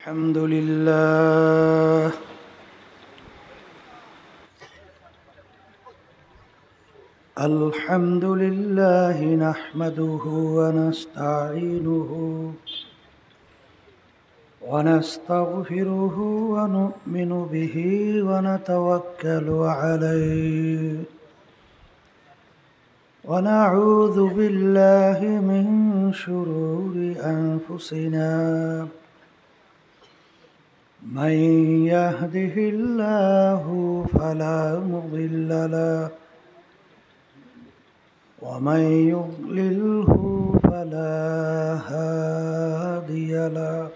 الحمد لله الحمد لله نحمده ونستعينه ونستغفره ونؤمن به ونتوكل عليه ونعوذ بالله من شرور أنفسنا من يهده الله فلا مضل له ومن يضلله فلا هادي له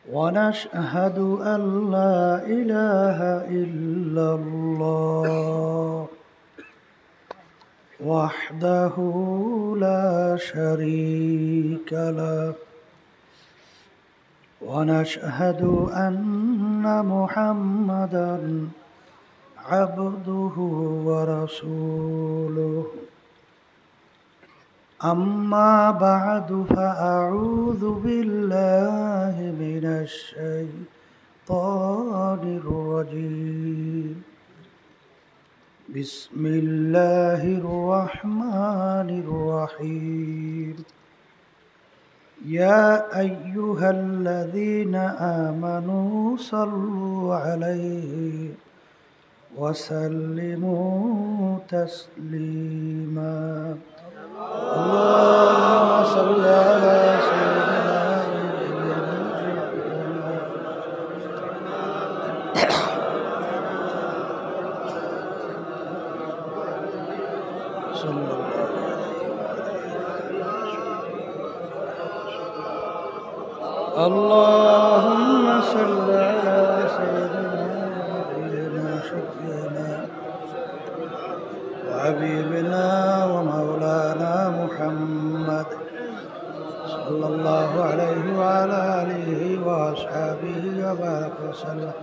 ونشهد أن لا إله إلا الله وحده لا شريك له ونشهد أن محمدًا عبده ورسوله أما بعد فأعوذ بالله من الشيطان الرجيم بسم الله الرحمن الرحيم يا أيها الذين آمنوا صلوا عليه وسلموا تسليما اللهم صل على سيدنا صلى الله اللهم صل على سيدنا نبينا شفيعنا وحبيبنا ومولانا محمد صلى الله عليه وعلى آله وأصحابه وبارك وسلم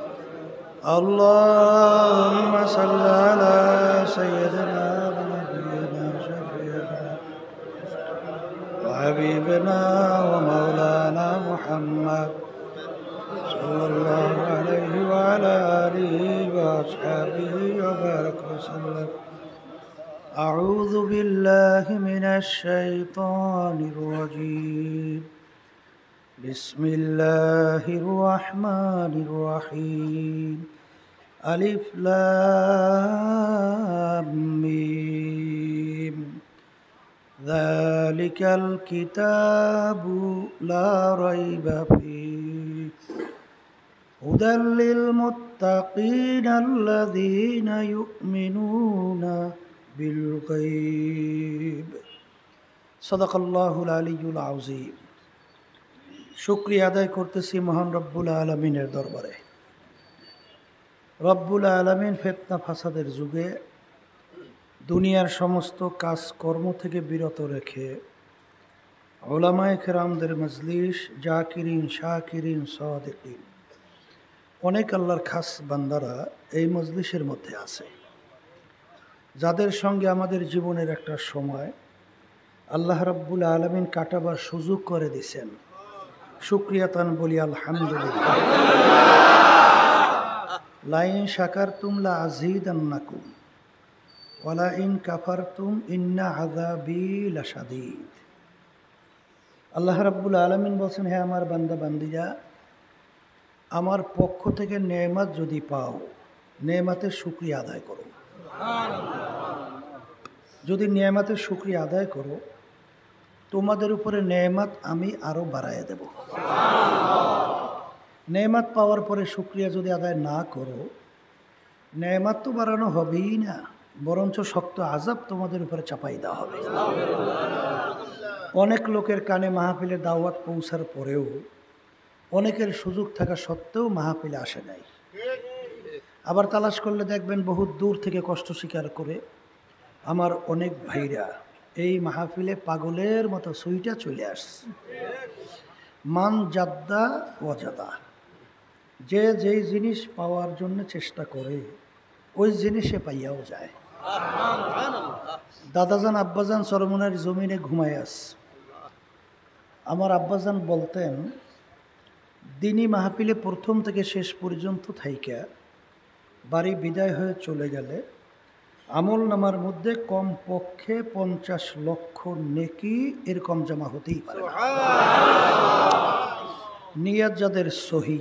اللهم صل على سيدنا ونبينا شفيعنا وحبيبنا ومولانا محمد صلى الله عليه وعلى آله وأصحابه وبارك وسلم أعوذ بالله من الشيطان الرجيم بسم الله الرحمن الرحيم ألف لام ميم ذلك الكتاب لا ريب فيه هدى للمتقين الذين يؤمنون بالغيب صدق الله العلي العظيم শুকরিয়া আদায় করতেছি মহান রব্বুল আলামিনের দরবারে। রব্বুল আলামিন ফিতনা ফাসাদের যুগে দুনিয়ার সমস্ত কাজকর্ম থেকে বিরত রেখে উলামায়ে কেরামদের মজলিস জাকিরিন শাকিরিন সাদিকিন অনেক আল্লাহর খাস বান্দারা এই মজলিসের মধ্যে আছে, যাদের সঙ্গে আমাদের জীবনের একটা সময় আল্লাহ রাব্বুল আলামিন কাটাবার সুযোগ করে দিয়েছেন। শুকরিয়াতান বলি আলহামদুলিল্লাহ। লাইন শাকারতুম লা আযীদান্নাকুম ওয়ালা ইন কাফারতুম ইন্না আযাবি লাশাদীদ। আল্লাহ রাব্বুল আলামিন বলছেন, হে আমার বান্দা বান্দিরা, আমার পক্ষ থেকে নেয়ামত যদি পাও, নেয়ামতের শুকরিয়া আদায় করো। যদি নেয়ামতের শুকরিয়া আদায় করো, তোমাদের উপরে নেয়ামত আমি আরো বাড়াইয়া দেব। নেয়ামত পাওয়ার পরে শুকরিয়া যদি আদায় না করো, নেয়ামত তো বাড়ানো হবেই না, বরঞ্চ শক্ত আযাব তোমাদের উপরে চাপাই দেওয়া হবে। অনেক লোকের কানে মাহফিলের দাওয়াত পৌঁছার পরেও, অনেকের সুযোগ থাকা সত্ত্বেও মাহফিলে আসে নাই। আবার তালাশ করলে দেখবেন বহুত দূর থেকে কষ্ট স্বীকার করে আমার অনেক ভাইরা এই মাহফিলে পাগলের মতো সুইটা চলে আসছে। মান জাদ্দা ওয়াজাদা, যে যেই জিনিস পাওয়ার জন্য চেষ্টা করে ওই জিনিসে পাইয়াও যায়। দাদাজান আব্বাজান চরমনের জমিনে ঘুমায় আস। আমার আব্বাজান বলতেন, দিনী মাহফিলে প্রথম থেকে শেষ পর্যন্ত থাইকা বাড়ি বিদায় হয়ে চলে গেলে আমল নামার মধ্যে কমপক্ষে 50 লক্ষ নেকি এরকম জমা হতেই পারে না। নিয়াত যাদের সহি,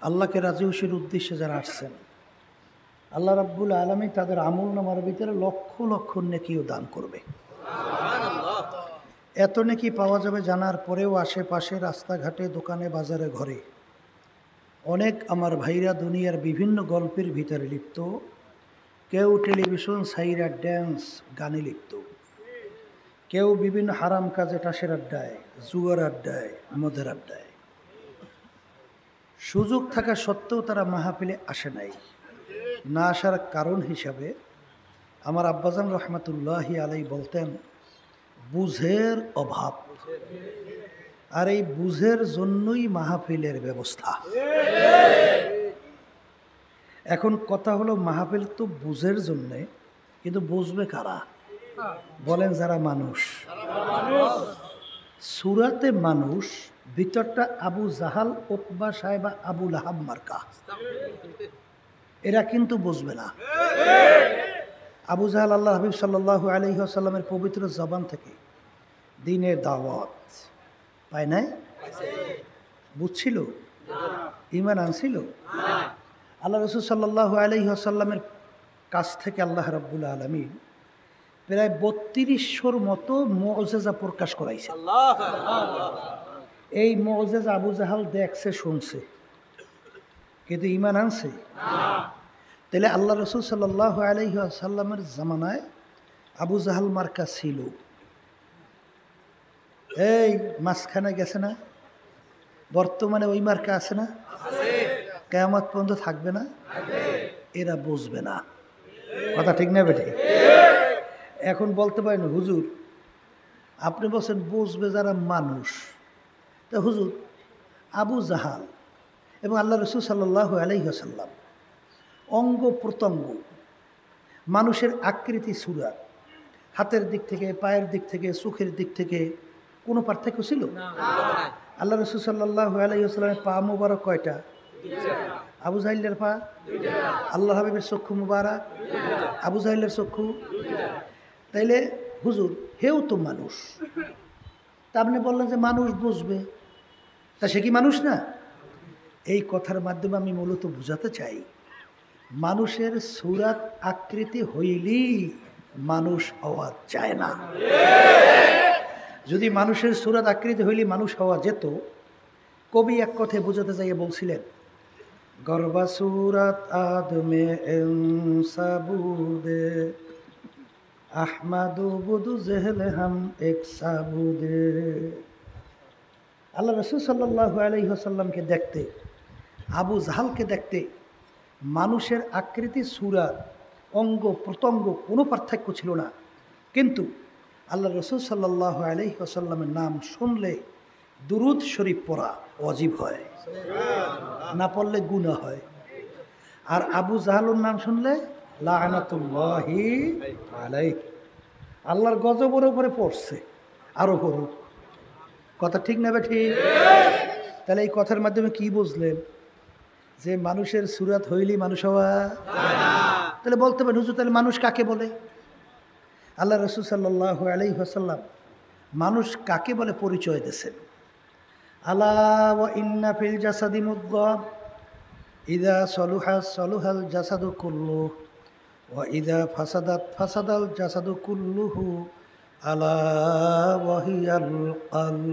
আল্লাহকে রাজি খুশির উদ্দেশ্যে যারা আসছেন, আল্লাহ রাব্বুল আলামিন তাদের আমল নামার ভিতরে লক্ষ লক্ষ নেকিও দান করবে। এত নেকি পাওয়া যাবে জানার পরেও আশেপাশে রাস্তাঘাটে, দোকানে, বাজারে, ঘরে অনেক আমার ভাইরা দুনিয়ার বিভিন্ন গল্পের ভিতরে লিপ্ত, কেউ টেলিভিশন সাইরা ড্যান্স গানে লিপ্ত, কেউ বিভিন্ন হারাম কাজে, টাসের আড্ডায়, জুয়ার আড্ডায়, মদের আড্ডায়। সুযোগ থাকা সত্ত্বেও তারা মাহফিলে আসে নাই। না আসার কারণ হিসাবে আমার আব্বাজান রহমাতুল্লাহি আলাই বলতেন, বুঝের অভাব। আর এই বুঝের জন্যই মাহফিলের ব্যবস্থা। এখন কথা হলো, মাহফিল তো বুঝের জন্যে, কিন্তু বুঝবে কারা? বলেন যারা মানুষ। সূরাতে মানুষ, ভিতরটা আবু জাহাল, উতবা সাহেবা, আবু লাহাব মার্কা, এরা কিন্তু বুঝবে না। আবু জাহাল আল্লাহ হাবিব সাল্লাল্লাহু আলাইহি ওয়াসাল্লামের পবিত্র জবান থেকে দ্বীনের দাওয়াত পায় নাই? বুঝছিল? ঈমান আনছিল? আল্লাহ রাসূল সাল্লাল্লাহু আলাইহি ওয়াসাল্লামের কাছ থেকে আল্লাহ রাব্বুল আলামিন প্রায় 3200 মতো মুআজিজা প্রকাশ করাইছে। এই মুআজিজা আবু জাহাল দেখছে, শুনছে, কিন্তু ঈমান আনছে? তাহলে আল্লাহ রাসূল সাল্লাল্লাহু আলাইহি ওয়াসাল্লামের জামানায় আবু জাহাল মার্কা ছিল। এই মাঝখানে গেছে না? বর্তমানে ওই মার্কা আছে না? কিয়ামত পর্যন্ত থাকবে না? এরা বুঝবে না। কথা ঠিক না বেঠে? এখন বলতে পারেন, হুজুর আপনি বলছেন বুঝবে যারা মানুষ। তা হুজুর, আবু জাহাল এবং আল্লাহ রাসূল সাল্লাল্লাহু আলাইহি ওয়াসাল্লাম অঙ্গ প্রত্যঙ্গ, মানুষের আকৃতি, সুরাত, হাতের দিক থেকে, পায়ের দিক থেকে, চোখের দিক থেকে কোনো পার্থক্য ছিল? আল্লাহ রাসূল সাল্লাল্লাহু আলাইহি ওয়াসাল্লামের পা মুবারক কয়টা? আবু জাহিলের পা? আল্লাহ হাবিবের চক্ষু মুবারক? আবু জাহিলের চক্ষু? তাইলে হুজুর, হেও তো মানুষ, তা আপনি বললেন যে মানুষ বুঝবে, তা সে কি মানুষ না? এই কথার মাধ্যমে আমি মূলত বুঝাতে চাই, মানুষের সুরাত আকৃতি হইলেই মানুষ হওয়া যায় না। যদি মানুষের সুরাত আকৃতি হইলে মানুষ হওয়া যেত, কবি এক কথায় বোঝাতে চাইয়ে বলছিলেন, গর্বা সুরাত আদমে সাবুদে আহমাদু বুদু জেহলে হাম এক সাবুদে। আল্লাহ রাসূল সাল্লাল্লাহু আলাইহি ওয়াসাল্লামকে দেখতে, আবু জাহালকে দেখতে মানুষের আকৃতি, সুরাত, অঙ্গ প্রত্যঙ্গ কোনো পার্থক্য ছিল না। কিন্তু আল্লাহ রাসূল সাল্লাল্লাহু আলাইহি ওয়াসাল্লামের নাম শুনলে দুরূদ শরীফ পড়া ওয়াজিব হয়, না পড়লে গুনাহ হয়। আর আবু জাহালুর নাম শুনলে লাআনাতুল্লাহি আলাইহি, আল্লাহর গজবের উপরে পড়ছে, আরো পড়ুক। কথা ঠিক না বে ঠিক? তাহলে এই কথার মাধ্যমে কি বুঝলেন? যে মানুষের সুরাত হইলেই মানুষ হওয়া যায় না। তাহলে বলতে পারেন, হুজুর তাহলে মানুষ কাকে বলে? আল্লাহ রাসূল সাল্লাল্লাহু আলাইহি ওয়াসাল্লাম মানুষ কাকে বলে পরিচয় দিয়েছেন। আলা ওয়া ইন্না ফিল জাসাদি মুদগাহ ইযা সলুহা সলুহাল জাসাদু কুল্লুহু ওয়া ইযা ফাসাদাত ফাসাদাল জাসাদু কুল্লুহু আলা ওয়া হিয়াল কলব।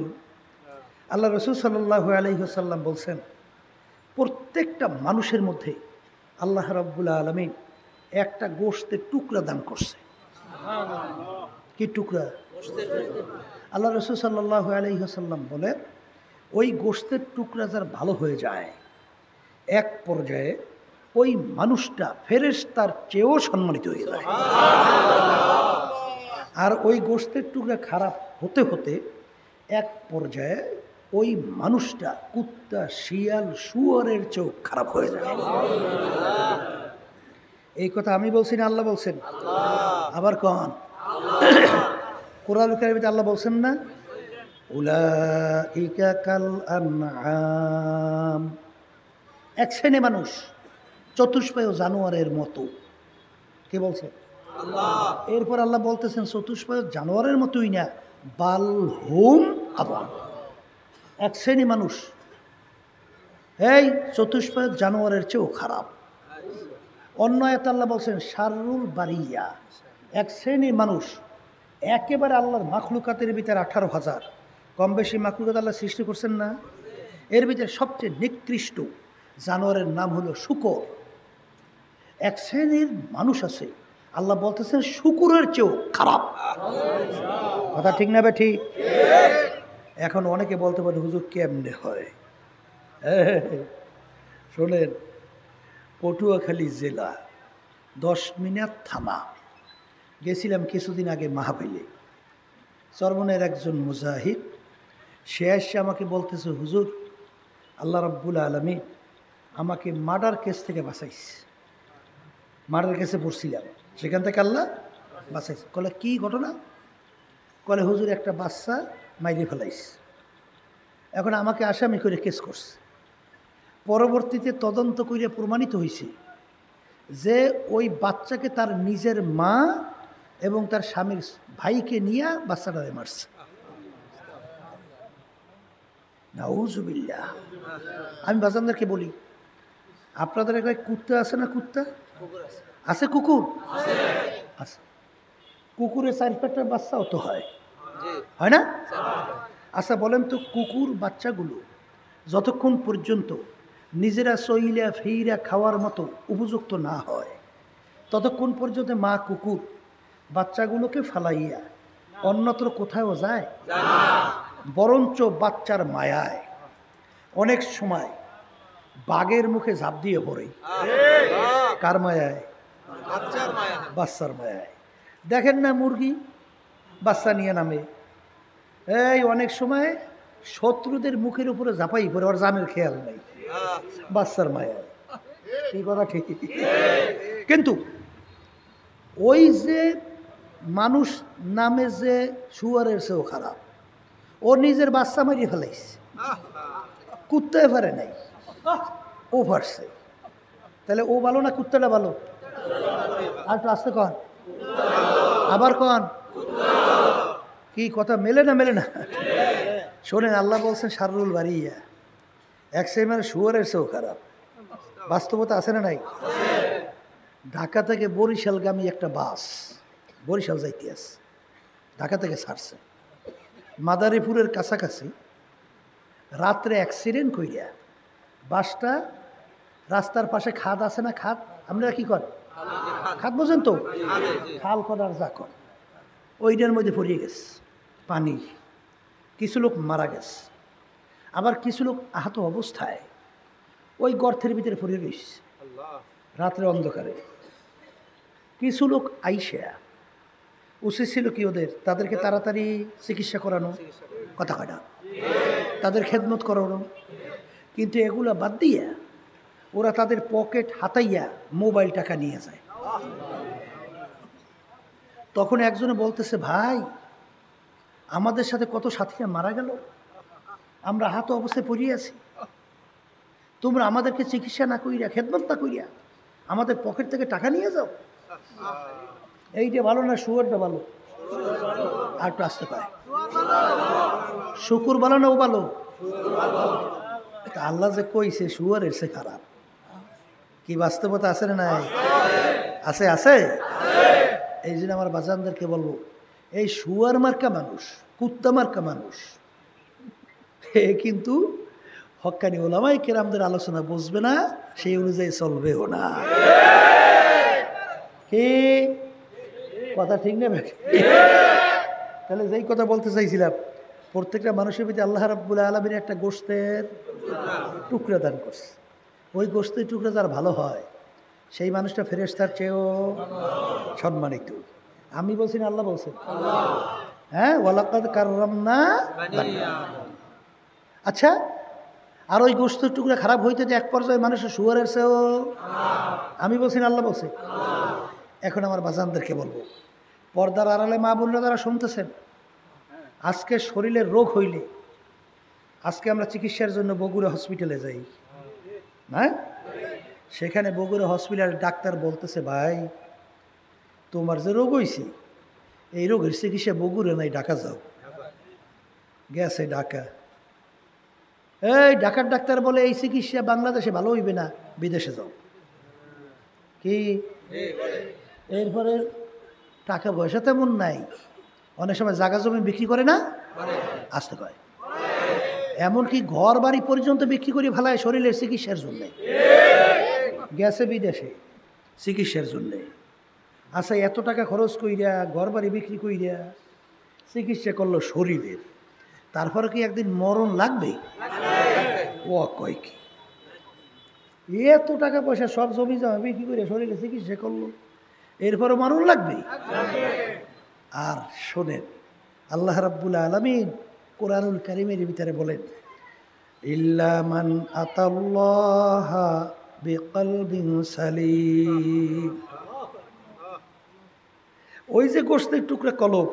আল্লাহ রাসূল সাল্লাল্লাহু আলাইহি ওয়াসাল্লাম বলছেন, প্রত্যেকটা মানুষের মধ্যে আল্লাহ রাব্বুল আলামিন একটা গোশতের টুকরা দান করছে। কি টুকরা? আল্লাহ রাসূল সাল্লাল্লাহু আলাইহি ওয়াসাল্লাম বলে, ওই গোশতের টুকরা যার ভালো হয়ে যায়, এক পর্যায়ে ওই মানুষটা ফেরেশতার চেয়েও সম্মানিত হয়ে যায়। আর ওই গোশতের টুকরা খারাপ হতে হতে এক পর্যায়ে ওই মানুষটা কুত্তা, শিয়াল, শুয়োরের চেয়েও খারাপ হয়ে যায়। এই কথা আমি বলছি না আল্লাহ বলছেন? আবার কন, কোরআন কারীমে আল্লাহ বলছেন না? উলাইকা কাল আনআম, এক শ্রেণী মানুষ চতুষ্পায় জানোয়ারের মতো। কে বলছে? আল্লাহ। এরপর আল্লাহ বলতেছেন চতুষ্পায় জানোয়ারের মতোই না, বাল হুম আবাল, এক শ্রেণী মানুষ এই চতুষ্পায় জানোয়ারের চেয়েও খারাপ। অন্য আয়াতে আল্লাহ বলছেন শাররুল বারিয়া, এক শ্রেণীর মানুষ একেবারে আল্লাহর মাখলুকাতের ভিতরে 18,000, কম বেশি মাখলুকাত আল্লাহ সৃষ্টি করছেন না, এর ভিতরে সবচেয়ে নিকৃষ্ট জানোয়ারের নাম হলো শূকর। এক শ্রেণীর মানুষ আছে আল্লাহ বলতেছেন শূকরের চেয়েও খারাপ। কথা ঠিক না ঠিক? এখন অনেকে বলতে পারে হুজুর কেমনে হয়? শোনেন, পটুয়াখালী জেলা 10 মিনার থানা গেছিলাম কিছুদিন আগে মাহফিলে। চরমনের একজন মুজাহিদ সে এসে আমাকে বলতেছে হুজুর আল্লাহ রাব্বুল আলামিন আমাকে মার্ডার কেস থেকে বাঁচাইছে। মার্ডার কেসে পড়ছিলাম, সেখান থেকে আল্লাহ বাঁচাইছে। কলে কি ঘটনা? কলে হুজুর একটা বাচ্চা মাইরে ফেলাইছে, এখন আমাকে আসামি করে কেস করছে। পরবর্তীতে তদন্ত করে প্রমাণিত হয়েছে যে ওই বাচ্চাকে তার নিজের মা এবং তার স্বামীর ভাইকে নিয়ে বাচ্চাটারে মারছে। নাউজুবিল্লাহ। আমি বাজানদেরকে বলি, আপনাদের এলাকায় কুত্তা আছে না? কুত্তা আছে? কুকুর আছে? কুকুরের 4-5টা বাচ্চাও তো হয়, হয় না? আচ্ছা বলেন তো, কুকুর বাচ্চাগুলো যতক্ষণ পর্যন্ত নিজেরা চইলা ফেইরা খাওয়ার মতো উপযুক্ত না হয় ততক্ষণ পর্যন্ত মা কুকুর বাচ্চাগুলোকে ফালাইয়া অন্যত্র কোথাও যায় না, বরঞ্চ বাচ্চার মায়ায় অনেক সময় বাঘের মুখে ঝাঁপ দিয়ে পড়ে। কার মায়ায়? বাচ্চার মায়ায়। দেখেন না মুরগি বাচ্চা নিয়ে নামে, এই অনেক সময় শত্রুদের মুখের উপরে ঝাঁপাই পড়ে, ওর জানের খেয়াল নাই, বাচ্চার মায়ায়। এই কথা ঠিক। কিন্তু ওই যে মানুষ নামে যে শুয়ারের চেয়েও খারাপ, ও নিজের বাচ্চা মারিয়ে ফেলাইছে, কুত্তায় পারে নাই, ও পারছে। তাহলে ও ভালো না কুত্তাটা ভালো? আর একটু আসতে কন, আবার কন, কি কথা মেলে না? মেলে না? শোনেন, আল্লাহ বলছেন শাররুল বারিয়া, এক শ্রেণীর শুয়ারের চেয়েও খারাপ। বাস্তবতা আছে না নাই? ঢাকা থেকে বরিশালগামী একটা বাস, বরিশাল যাইতে আছে, ঢাকা থেকে ছাড়ছে, মাদারীপুরের কাছাকাছি রাত্রে অ্যাক্সিডেন্ট কইরা বাসটা রাস্তার পাশে খাদ আছে না, খাদ, আপনারা কি করেন? খাদ বোঝেন তো? খাল করার যা কর, ওইটার মধ্যে পড়িয়ে গেছে পানি। কিছু লোক মারা গেছে, আবার কিছু লোক আহত অবস্থায় ওই গর্তের ভিতরে পড়ে রয়েছে রাত্রে অন্ধকারে। কিছু লোক আইসা উচিত ছিল কি ওদের, তাদেরকে তাড়াতাড়ি চিকিৎসা করানো, কথা হয় না, তাদের খেদমত করানো, কিন্তু এগুলা বাদ দিয়া ওরা তাদের পকেট হাতাইয়া মোবাইল টাকা নিয়ে যায়। তখন একজনে বলতেছে, ভাই আমাদের সাথে কত সাথীরা মারা গেল, আমরা আহত অবস্থায় পড়িয়ে আছি, তোমরা আমাদেরকে চিকিৎসা না করিয়া, খেদমত না করিয়া আমাদের পকেট থেকে টাকা নিয়ে যাও। এইটা ভালো না শুয়ারটা ভালো? আর একটু আসতে পায়, শুকুর ভালো না ও ভালো? আল্লাহ যে কইছে শুয়ারের সে খারাপ, কি বাস্তবতা আছে না নাই? আছে, আছে। এই জন্য আমার বাজানদেরকে বলবো, এই শুয়ার মার্কা মানুষ, কুত্তা মার্কা মানুষ, এ কিন্তু হক্কানি ওলামায়ে কেরামদের আলোচনা বুঝবে না, সেই অনুযায়ী চলবেও না। কি কথা ঠিক নেবে? তাহলে যেই কথা বলতে চাইছিলাম, প্রত্যেকটা মানুষের ভিতরে আল্লাহ রাব্বুল আলামিন একটা গোশতের টুকরা দান করছে। ওই গোশতের টুকরা যার ভালো হয় সেই মানুষটা ফেরেশতার চেয়েও সম্মানিত। আমি বলছি না, আল্লাহ বলছেন? হ্যাঁ, ওয়ালাকাদ কাররামনা। আচ্ছা, আর ওই গোশতের টুকরা খারাপ হইতে যে এক পর্যায়ে মানুষের শুয়ারের চেয়েও, আমি বলছি না, আল্লাহ বলছে? এখন আমার বাজানদেরকে বলবো, পর্দার আড়ালে মা বোনরা যারা শুনতেছেন, আজকে শরীরের রোগ হইলে আজকে আমরা চিকিৎসার জন্য বগুড়া হসপিটালে যাই, না? সেখানে বগুড়া হসপিটাল ডাক্তার বলতেছে, ভাই তোমার যে রোগ হয়েছে এই রোগের চিকিৎসা বগুড়া নাই, ঢাকা যাও। গেছে ঢাকা। এই ঢাকার ডাক্তার বলে এই চিকিৎসা বাংলাদেশে ভালো হইবে না, বিদেশে যাও। কি এরপরে টাকা পয়সা তেমন নাই, অনেক সময় জায়গা জমি বিক্রি করে না, আসতে কয়, এমনকি ঘর বাড়ি পর্যন্ত বিক্রি করে ফেলায় শরীরের চিকিৎসার জন্য। গেছে বিদেশে চিকিৎসার জন্য। আচ্ছা, এত টাকা খরচ কইরা ঘর বাড়ি বিক্রি কইরা চিকিৎসা করলো শরীরের, তারপরে কি একদিন মরণ লাগবে? ও কয় কি এত টাকা পয়সা সব জমি জমা বিক্রি করে শরীরে চিকিৎসা করলো, এরপরে মরণ লাগবে? আর শোনেন, আল্লাহ রাব্বুল আলামিন কোরআনুল কারীমের ভিতরে বলেন, ইল্লা মান আতাল্লাহা বিকলবিন সালিম। ওই যে গোশতের টুকরা কলব,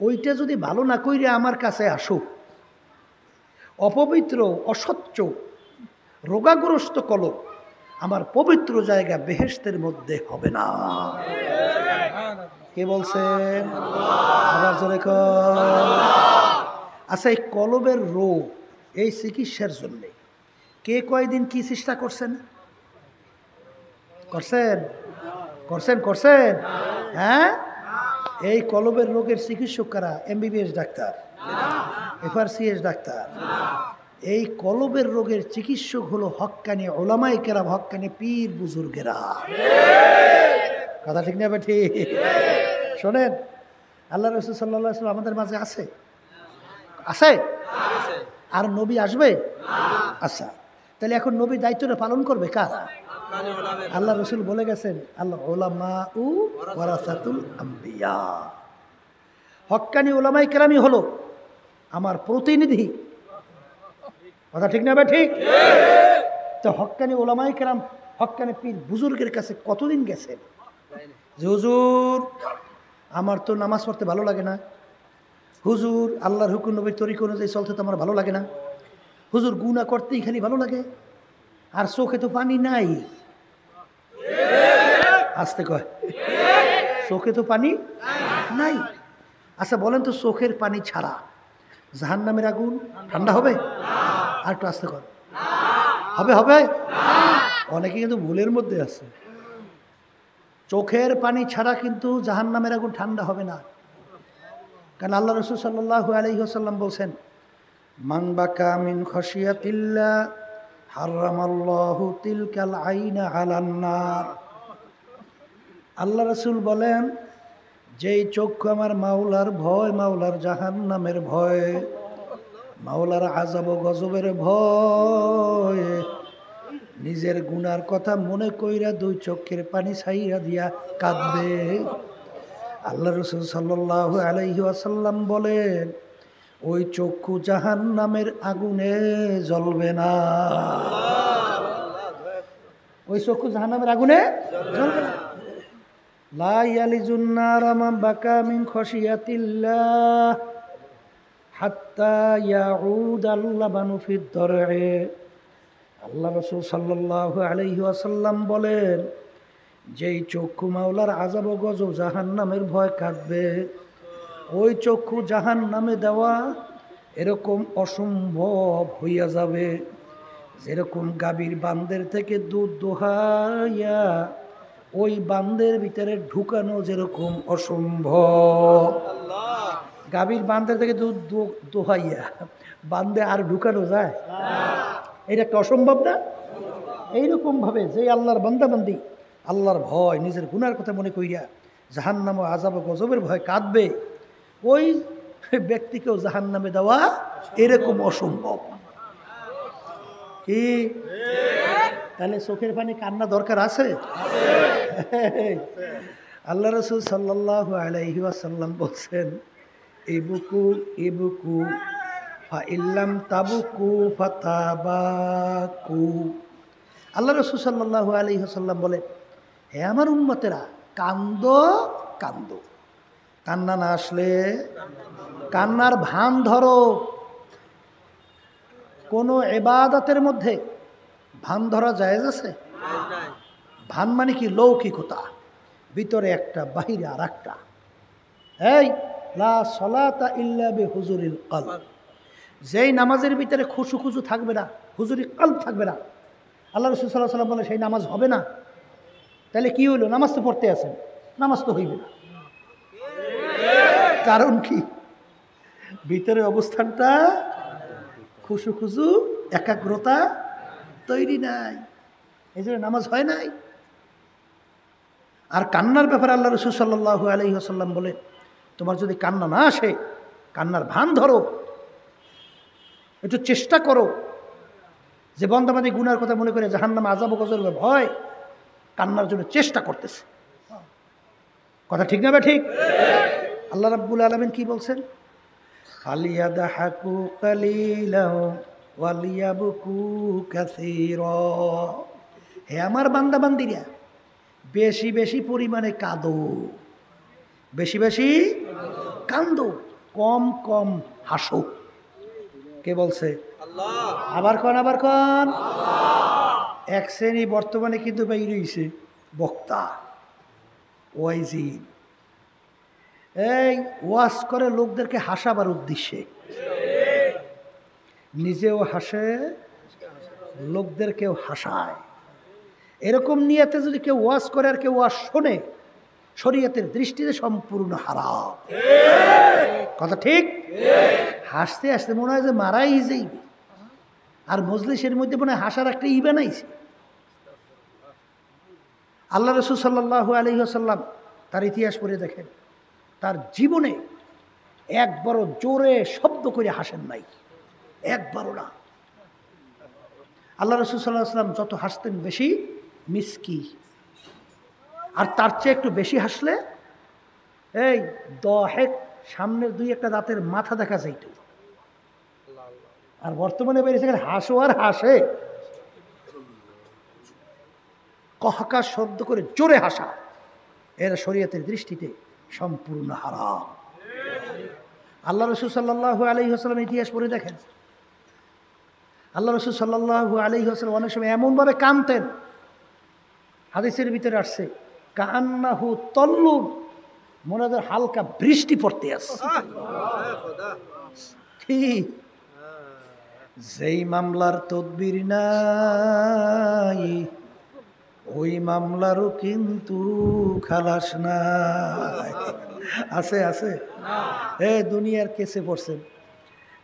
ওইটা যদি ভালো না কইরে আমার কাছে আসুক, অপবিত্র অস্বচ্ছ রোগাগ্রস্ত কলব আমার পবিত্র জায়গা বেহেশতের মধ্যে হবে না। কে বলছেন? আবার জোরে কর। আচ্ছা, এই কলবের রোগ এই চিকিৎসার জন্যে কে কয়দিন কি চেষ্টা করছেন? করছেন করছেন করছেন হ্যাঁ? এই কলবের রোগের চিকিৎসক কারা? MBBS doctor, FRCS doctor. এই কলবের রোগের চিকিৎসক হলো হক্কানি উলামায়ে কেরাম, হক্কানি পীর বুজুর্গেরা। কথা ঠিক না ঠিক? শোনেন, আল্লাহ রাসূল সাল্লাল্লাহু আলাইহি ওয়াসাল্লাম আমাদের মাঝে আছে, আছে? আর নবী আসবে? আচ্ছা, তাহলে এখন নবী দায়িত্বটা পালন করবে কারা? আল্লাহ রাসূল বলে গেছেন, আল উলামাউ ওয়ারাসাতুল আম্বিয়া। হক্কানি উলামায়ে কেরামই হলো আমার প্রতিনিধি। কথা ঠিক না ঠিক? তো হক্কানি উলামায়ে কেরাম, হক্কানি পীর বুজুর্গের কাছে কতদিন গেছেন যে হুজুর আমার তো নামাজ পড়তে ভালো লাগে না, হুজুর আল্লাহর হুকুম নবীর তরিকা অনুযায়ী চলতে তো আমার ভালো লাগে না, হুজুর গুনাহ করতেই খালি ভালো লাগে, আর চোখে তো পানি নাই। আসতে কয়, চোখে তো পানি নাই। আচ্ছা বলেন তো, চোখের পানি ছাড়া জাহান্নামের আগুন ঠান্ডা হবে? আর একটু আসতে কর, হবে? হবে? অনেকে কিন্তু ভুলের মধ্যে আছে, চোখের পানি ছাড়া কিন্তু জাহান্নামের আগুন ঠান্ডা হবে না। কারণ আল্লাহ রাসূল সাল্লাল্লাহু আলাইহি ওয়াসাল্লাম বলছেন, মান বাকা মিন খাশিয়াতিল্লাহ হারামাল্লাহু তিলকাল আইনা আলান নার। আল্লাহ রাসূল বলেন, যেই চক্ষু আমার মাওলার ভয়, মাওলার জাহান্নামের ভয়, মাওলার আযাব ও গজবের ভয়, নিজের গুনার কথা মনে কইরা দুই চোখের পানি ছাইরা দিয়া কাঁদবে। আল্লাহ রাসূল সাল্লাল্লাহু আলাইহি ওয়াসাল্লাম বলেন, ওই চক্ষু জাহান্নামের আগুনে জ্বলবে না। ওই চক্ষু জাহান্নামের আগুনে জ্বলবে না। লা ইয়ালিজুন নার মান বাকা মিন খাশিয়াতিল্লাহ হাত্তা ইয়াউদাল লাবানু ফিদ দর'i। আল্লাহ রাসূল সাল্লাল্লাহু আলাইহি ওয়াসাল্লাম বলেন, যেই চক্ষু মাওলার আযাব ও গজব জাহান্নামের ভয় কাঁদবে, ওই চক্ষু জাহান্নামে দেওয়া এরকম অসম্ভব হইয়া যাবে, যেরকম গাভীর বান্দের থেকে দুধ দোহাইয়া ওই বান্দের ভিতরে ঢুকানো যেরকম অসম্ভব। গাভীর বান্দের থেকে দুধ দোহাইয়া বান্দে আর ঢুকানো যায়? এটা একটা অসম্ভব না? এইরকম ভাবে যে আল্লাহর বান্দাবান্দি আল্লাহর ভয়, নিজের গুনার কথা মনে কইরা জাহান্নাম ও আযাব ও গজবের ভয় কাঁদবে, ওই ব্যক্তিকেও জাহান্নামে দেওয়া এরকম অসম্ভব। কি তাহলে চোখের পানি কান্না দরকার আছে? আল্লাহ রাসূল সাল্লাল্লাহু আলাইহি ওয়াসাল্লাম বলছেন, ইবকু ইবকু ফা ইল্লাম তাবকু ফাতাবাকু। আল্লাহ রাসূল সাল্লাল্লাহু আলাইহি ওয়াসাল্লাম বলেন, হে আমার উম্মতেরা, কান্দো কান্দো, কান্না না আসলে কান্নার ভান ধরো। কোনো ইবাদতের মধ্যে ভান ধরা জায়েজ আছে? ভান মানে কি? লৌকিকতা, ভিতরে একটা বাহিরে আর একটা। এই লা সলাতা ইল্লা বিহুজুরিল কলব, যেই নামাজের ভিতরে খুশু খুশু থাকবে না, হুজুরি কলব থাকবে না, আল্লাহ রাসূল সাল্লাল্লাহু আলাইহি ওয়াসাল্লাম বলে সেই নামাজ হবে না। তাহলে কি হইল? নামাজ তো পড়তে আছেন, নামাজ তো হইবে না। কারণ কি? ভিতরে অবস্থানটা খুশু খুশু, একাগ্রতা তৈরি নাই, এই জন্য নামাজ হয় নাই। আর কান্নার ব্যাপারে আল্লাহ রাসূল সাল্লাল্লাহু আলাইহি ওয়াসাল্লাম বলে, তোমার যদি কান্না না আসে, কান্নার ভান ধরো, একটু চেষ্টা করো যে বন্দাবাদী গুনার কথা মনে করে জাহান্নামে আযাব গজব ভয় কান্নার জন্য চেষ্টা করতেছে। কথা ঠিক না? ঠিক। আল্লাহ রাব্বুল আলামিন কি বলছেন? ফালিয়াদহাকু কালিলাও ওয়ালিয়াবকু কাসীরা। হে আমার বান্দাবান্দিরা, বেশি বেশি পরিমাণে কাঁদো, বেশি বেশি কান্দো, কম কম হাসো। কে বলছে? আল্লাহ। আবার কোন এক শ্রেণী বর্তমানে কিন্তু বাইরে হইছে বক্তা, ওয়াইজিন, এই ওয়াজ করে লোকদেরকে হাসাবার উদ্দেশ্যে, নিজেও হাসে, লোকদেরকেও হাসায়। এরকম নিয়তে যদি কেউ ওয়াজ করে আর কেউ ওয়াজ শোনে, শরীয়তের দৃষ্টিতে সম্পূর্ণ হারাম। কথা ঠিক? হাসতে হাসতে মনে হয় যে মারাই যাইবে, আর মজলিসের মধ্যে মনে হয় হাসার একটা বানাইছে। আল্লাহ রাসূল সাল্লাল্লাহু আলাইহি ওয়াসাল্লাম তার ইতিহাস পড়ে দেখেন, তার জীবনে একবারও জোরে শব্দ করে হাসেন নাই, একবারও না। আল্লাহ রাসূল সাল্লাল্লাহু আলাইহি ওয়াসাল্লাম যত হাসতেন বেশি মিসকি, আর তার চেয়ে একটু বেশি হাসলে এই দহেক, সামনের দুই একটা দাঁতের মাথা দেখা যাইত। আর বর্তমানে বেরিয়েছে হাসো আর হাসে, কহাকার শব্দ করে জোরে হাসা, এরা শরীয়তের দৃষ্টিতে সম্পূর্ণ হারাম। আল্লাহ রাসূল সাল্লাল্লাহু আলাইহি ওয়াসাল্লাম ইতিহাস পড়ে দেখেন, আল্লাহ রাসূল সাল্লাল্লাহু আলাইহি ওয়াসাল্লাম অনেক সময় এমনভাবে কাঁদতেন, হাদিসের ভিতরে আসছে কান্নাহু তল্লুন, মনে হয় হালকা বৃষ্টি পড়তে আসছে। ঠিক যেই মামলার তদবির নাই, ওই মামলারও কিন্তু খালাস নাই। আছে আছে দুনিয়ার কেসে পড়ছেন,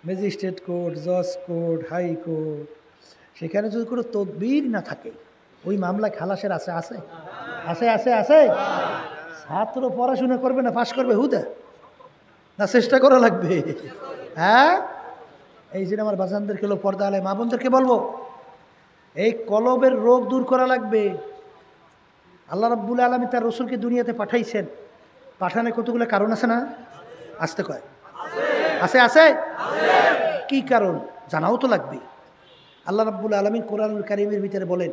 ম্যাজিস্ট্রেট কোর্ট, জজ কোর্ট, হাইকোর্ট, সেখানে যদি কোনো তদবির না থাকে, ওই মামলা খালাসের আছে আছে আছে আছে আছে। ছাত্র পড়াশোনা করবে না, পাশ করবে হুদা না, চেষ্টা করা লাগবে। হ্যাঁ, এই জন্য আমার বাজানদেরকে, পর্দা আলে মা বোনদেরকে বলবো, এই কলবের রোগ দূর করা লাগবে। আল্লাহ রাব্বুল আলামিন তার রাসূলকে দুনিয়াতে পাঠাইছেন, পাঠানোর কতগুলো কারণ আছে না? আসতে কয় আছে আছে। কি কারণ জানাও তো লাগবে। আল্লাহ রাব্বুল আলামিন কোরআনুল কারীমের ভিতরে বলেন,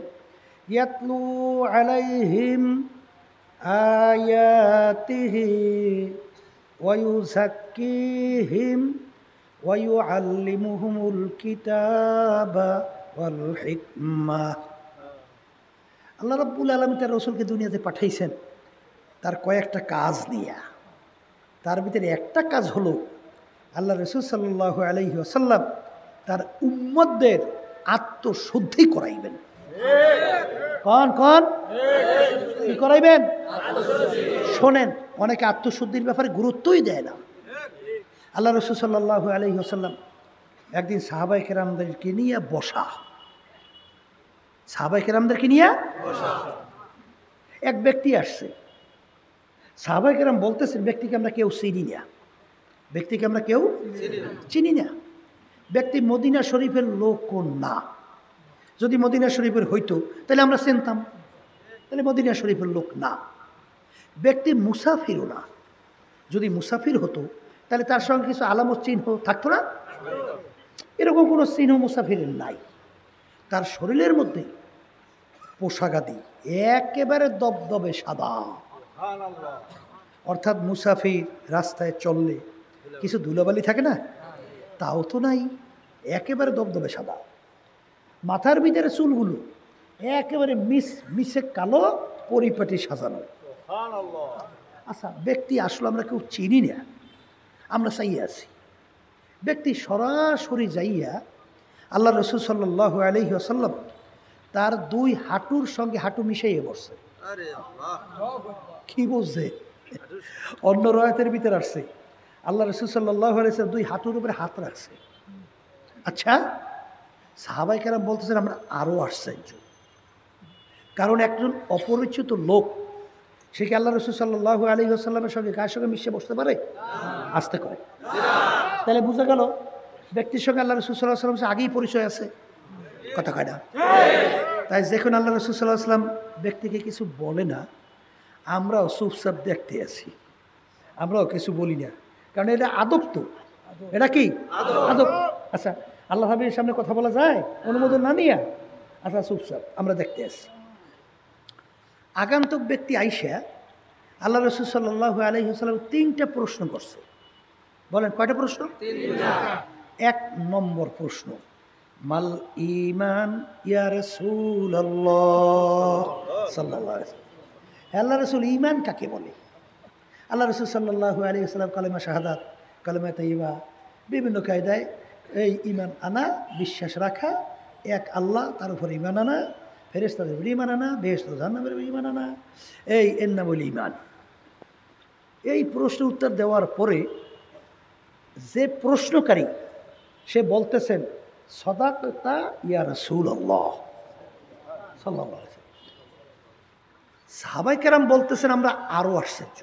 ইয়াতলু আলাইহিম আয়াতিহি ওয়া ইউযাক্কিহিম ওয়া ইউআল্লিমুহুমুল কিতাবা ওয়াল হিকমাহ। আল্লাহ রাব্বুল আলামিন তার রাসূলকে দুনিয়াতে পাঠাইছেন তার কয়েকটা কাজ নিয়ে। তার ভিতরে একটা কাজ হলো আল্লাহ রাসূল সাল্লাল্লাহু আলাইহি ওয়াসাল্লাম তার উম্মতদের আত্মশুদ্ধি করাইবেন। কোন কোন কি করাইবেন? শোনেন, অনেকে আত্মশুদ্ধির ব্যাপারে গুরুত্বই দেয় না। আল্লাহ রাসূল সাল্লাল্লাহু আলাইহি ওয়াসাল্লাম একদিন সাহাবায়ে কেরামদেরকে নিয়ে বসা, সাহাবায়ে কেরামদেরকে নিয়ে এক ব্যক্তি আসছে। সাহাবায়ে কেরাম বলতেছেন, ব্যক্তিকে আমরা কেউ চিনি না, ব্যক্তিকে আমরা কেউ চিনি না। ব্যক্তি মদিনা শরীফের লোক না। যদি মদিনা শরীফের হইতো তাহলে আমরা চিনতাম, তাহলে মদিনা শরীফের লোক না। ব্যক্তি মুসাফিরও না। যদি মুসাফির হতো তাহলে তার সঙ্গে কিছু আলামত চিহ্ন থাকতো না? এরকম কোনো চিহ্ন মুসাফিরের নাই। তার শরীরের মধ্যে পোশাকাদি একেবারে দবদবে সাদা, অর্থাৎ মুসাফির রাস্তায় চললে কিছু ধুলোবালি থাকে না, তাও তো নাই, একেবারে দবদবে সাদা। মাথার ভিতরে চুলগুলো একেবারে মিশে কালো, পরিপাটি সাজানো। আচ্ছা, ব্যক্তি আসলে আমরা কেউ চিনি না, আমরা চাইয়া আছি। ব্যক্তি সরাসরি যাইয়া আল্লাহ রসুল সাল্লাল্লাহু আলাইহি ওয়াসাল্লাম তার দুই হাঁটুর সঙ্গে হাঁটু মিশাইয়ে বসছে। কি বলছে? অন্য রয়াতের ভিতরে আসছে আল্লাহ রসুল সাল্লাল্লাহু আলাইহি ওয়াসাল্লাম দুই হাঁটুর উপরে হাত রাখছে। আচ্ছা, সাহাবায়ে কেরাম বলতেছেন আমরা আরও আশ্চর্য, কারণ একজন অপরিচিত লোক সে কি আল্লাহ রসুল সাল্লাল্লাহু আলাইহি ওয়াসাল্লামের সঙ্গে গায়ের সঙ্গে মিশে বসতে পারে? আসতে করে। তাহলে বোঝা গেল ব্যক্তির সঙ্গে আল্লাহ রসুল সাল্লাল্লাহু আলাইহি ওয়াসাল্লামের আগেই পরিচয় আছে, কথা কয় না? তাই যখন আল্লাহ রসুল সাল্লাল্লাহু আলাইহি ওয়াসাল্লাম ব্যক্তিকে কিছু বলে না, আমরাও চুপচাপ দেখতে আছি, আমরাও কিছু বলি না, কারণ এটা আদব। তো এটা কি আদব? আচ্ছা, আল্লাহ হাবিবের সামনে কথা বলা যায় অনুমোদন না নিয়ে? আচ্ছা, চুপচাপ আমরা দেখতে আসি। আগন্তুক ব্যক্তি আইসা আল্লাহ রসুল সাল্লাল্লাহু আলাইহি ওয়াসাল্লাম 3টা প্রশ্ন করছে। বলেন কয়টা প্রশ্ন? 3টা। 1 নম্বর প্রশ্ন, মাল ঈমান ইয়া রাসূলুল্লাহ সাল্লাল্লাহু আলাইহি ওয়াসাল্লাম, আল্লাহ রসুল ঈমান কাকে বলে? আল্লাহ রসুল সাল্লাল্লাহু আলাইহি ওয়াসাল্লাম কালেমা শাহাদাত, কালেমা তাইয়্যিবা, বিভিন্ন কায়দায় এই ঈমান আনা, বিশ্বাস রাখা এক আল্লাহ, তার উপর ঈমান আনা, ফেরেশতাদের উপর ঈমান আনা, বেহেশত জান্নাতের উপর ঈমান আনা, এর নাম হলো ঈমান। এই প্রশ্নের উত্তর দেওয়ার পরে যে প্রশ্নকারী সে বলতেছেন সাদাকাতা ইয়া রাসূলুল্লাহ সাল্লাল্লাহু আলাইহি ওয়াসাল্লাম। সাহাবায়ে কেরাম বলতেছেন আমরা আরও আশ্চর্য,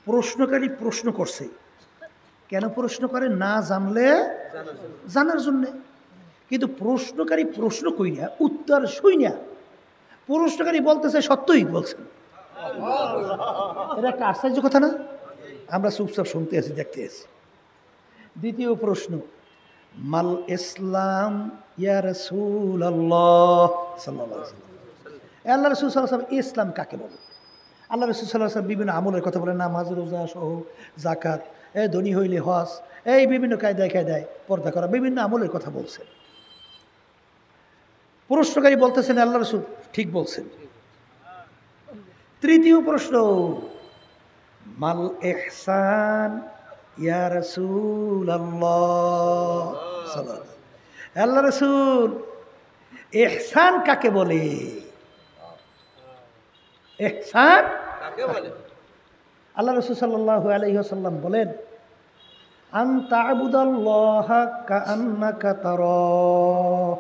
প্রশ্নকারী প্রশ্ন করছে কেন? প্রশ্ন করে না জানলে জানার জন্যে। কিন্তু প্রশ্নকারী প্রশ্ন কই না, উত্তর শুই না, প্রশ্নকারী বলতেছে সত্যই বলছেন। এটা একটা আশ্চর্য কথা না? আমরা চুপচাপ শুনতে আছি, দেখতে আছি। দ্বিতীয় প্রশ্ন, মাল ইসলাম ইয়া রাসূলুল্লাহ সাল্লাল্লাহু আলাইহি ওয়াসাল্লাম, আল্লাহ রাসূল সাল্লাল্লাহু আলাইহি ওয়াসাল্লাম ইসলাম কাকে বলে? আল্লাহ রাসূল সাল্লাল্লাহু আলাইহি ওয়াসাল্লাম বিভিন্ন আমলের কথা বলেন, নামাজ, রোজা সহ, যাকাত, ধনী হইলে হজ, এই বিভিন্ন কায়দায় কায়দায় পর্দা করা, বিভিন্ন আমলের কথা বলছেন। প্রশ্নকারী বলতেছেন আল্লাহ রাসূল ঠিক বলছেন। তৃতীয় প্রশ্ন, মাল ইহসান ইয়া রাসূলুল্লাহ সাল্লাল্লাহু আলাইহি ওয়াসাল্লাম, আল্লাহ রাসূল ইহসান কাকে বলে? ইহসান কাকে বলে? আল্লাহ রাসূল সাল্লাল্লাহু আলাইহি ওয়াসাল্লাম বলেন, আন তা'বুদাল্লাহা কাআন্নাকা তারাহু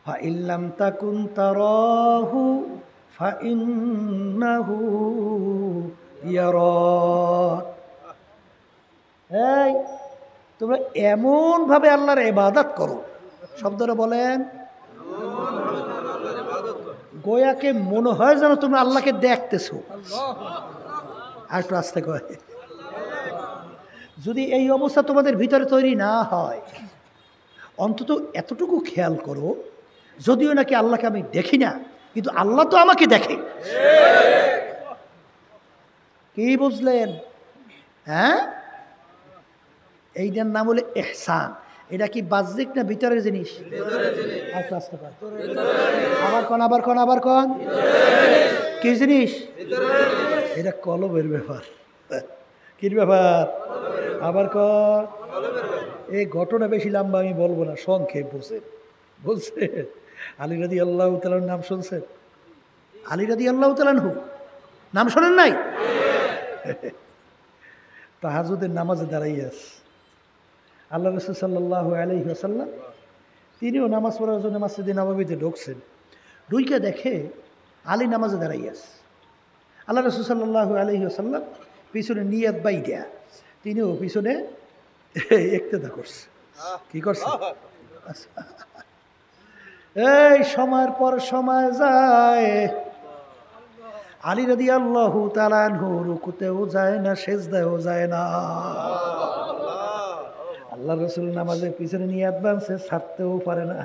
ফা ইন লাম তাকুন তারাহু ফা ইন্নাহু ইয়ারাক। এই তোমরা এমনভাবে আল্লাহর ইবাদত করো, শব্দটা বলেন, গোয়াকে মনে হয় যেন তোমরা আল্লাহকে দেখতেছো। আর একটু আস্তে কয়, যদি এই অবস্থা তোমাদের ভিতরে তৈরি না হয়, অন্তত এতটুকু খেয়াল করো, যদিও নাকি আল্লাহকে আমি দেখি না, কিন্তু আল্লাহ তো আমাকে দেখে। কি বুঝলেন? হ্যাঁ, এইটার নাম হলো ইহসান। এটা কি বাহ্যিক না ভিতরের জিনিস? আবার কন, আবার কন, আবার কন, কি জিনিস? এটা কলবের ব্যাপার। কি ব্যাপার? আবার কন। এই ঘটনা বেশি লম্বা আমি বলবো না, সংক্ষেপ বলছে। আলী রাদিয়াল্লাহু তাআলার নাম শুনছেন? আলী রাদিয়াল্লাহু তাআলা নাম শোনেন নাই? তাহাজ্জুদের নামাজে দাঁড়াইয়া আছে আল্লাহ রাসূল সাল্লাল্লাহু আলাইহি ওয়াসাল্লাম, তিনিও নামাজ পড়ার জন্য মসজিদে নববীতে ঢুকছেন। ঢুইকা দেখে আলী নামাজে দাঁড়াইয়া আছে। আল্লাহ রাসূল সাল্লাল্লাহু আলাইহি ওয়াসাল্লাম পিছনে নিয়াত বাইদা, তিনিও পিছনে ইক্তেদা করছে। কি করছে? এই সময়ের পর সময় যায়, আলী রাদিয়াল্লাহু তাআলা আনহু রুকুতেও যায় না, সেজদায়ও যায় না। আল্লাহ রাসূল নামাজের পিছনে নিয়াত বাঁধছে, ছাড়তেও পারে না।